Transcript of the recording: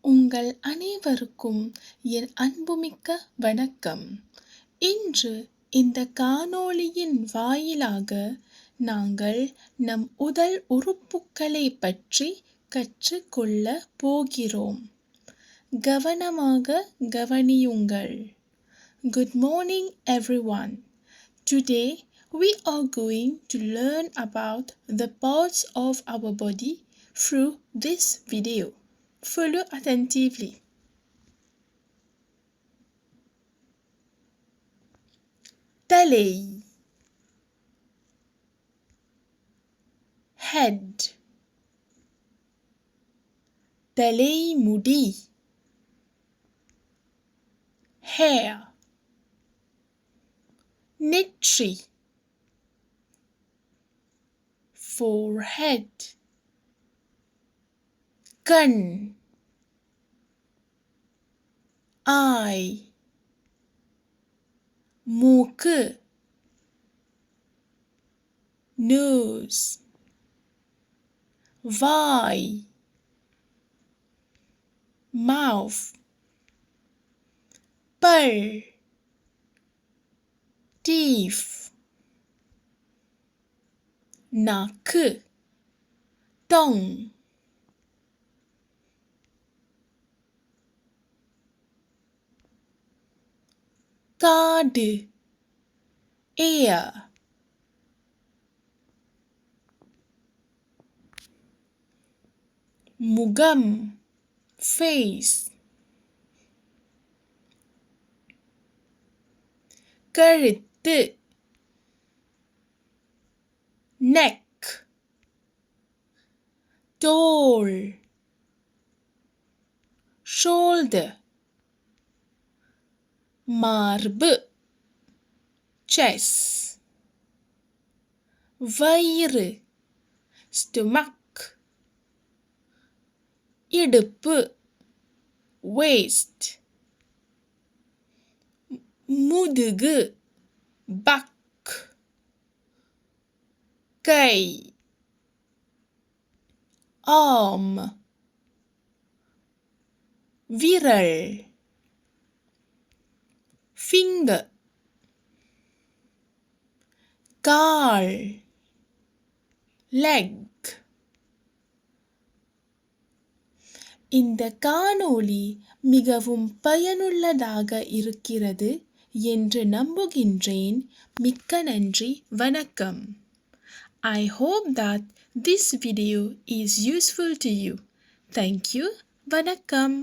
உங்கள் அனைவருக்கும் என் அன்புமிக்க வணக்கம். இன்று இந்த காணொளியின் வாயிலாக நாங்கள் நம் உடல் உறுப்புகளை பற்றி கற்றுக்கொள்ள போகிறோம். கவனமாக கவனியுங்கள். Good morning everyone. Today we are going to learn about the parts of our body through this video. Follow attentively. தலை, head, தலைமுடி, hair, நெற்றி, forehead, கண், eye, மூக்கு, nose, வாய், mouth, பல், teeth, நாக்கு, tongue, காது, ear, முகம், face, கழுத்து, neck, தோள், shoulder, மார்பு, chest, வயிறு, stomach, இடுப்பு, waist, முதுகு, back, கை, arm, விரல், finger, கால், leg. இந்த காணொளி மிகவும் பயனுள்ளதாக இருக்கிறது என்று நம்புகின்றேன். மிக்க நன்றி. வணக்கம். I hope that this video is useful to you. Thank you. வணக்கம்.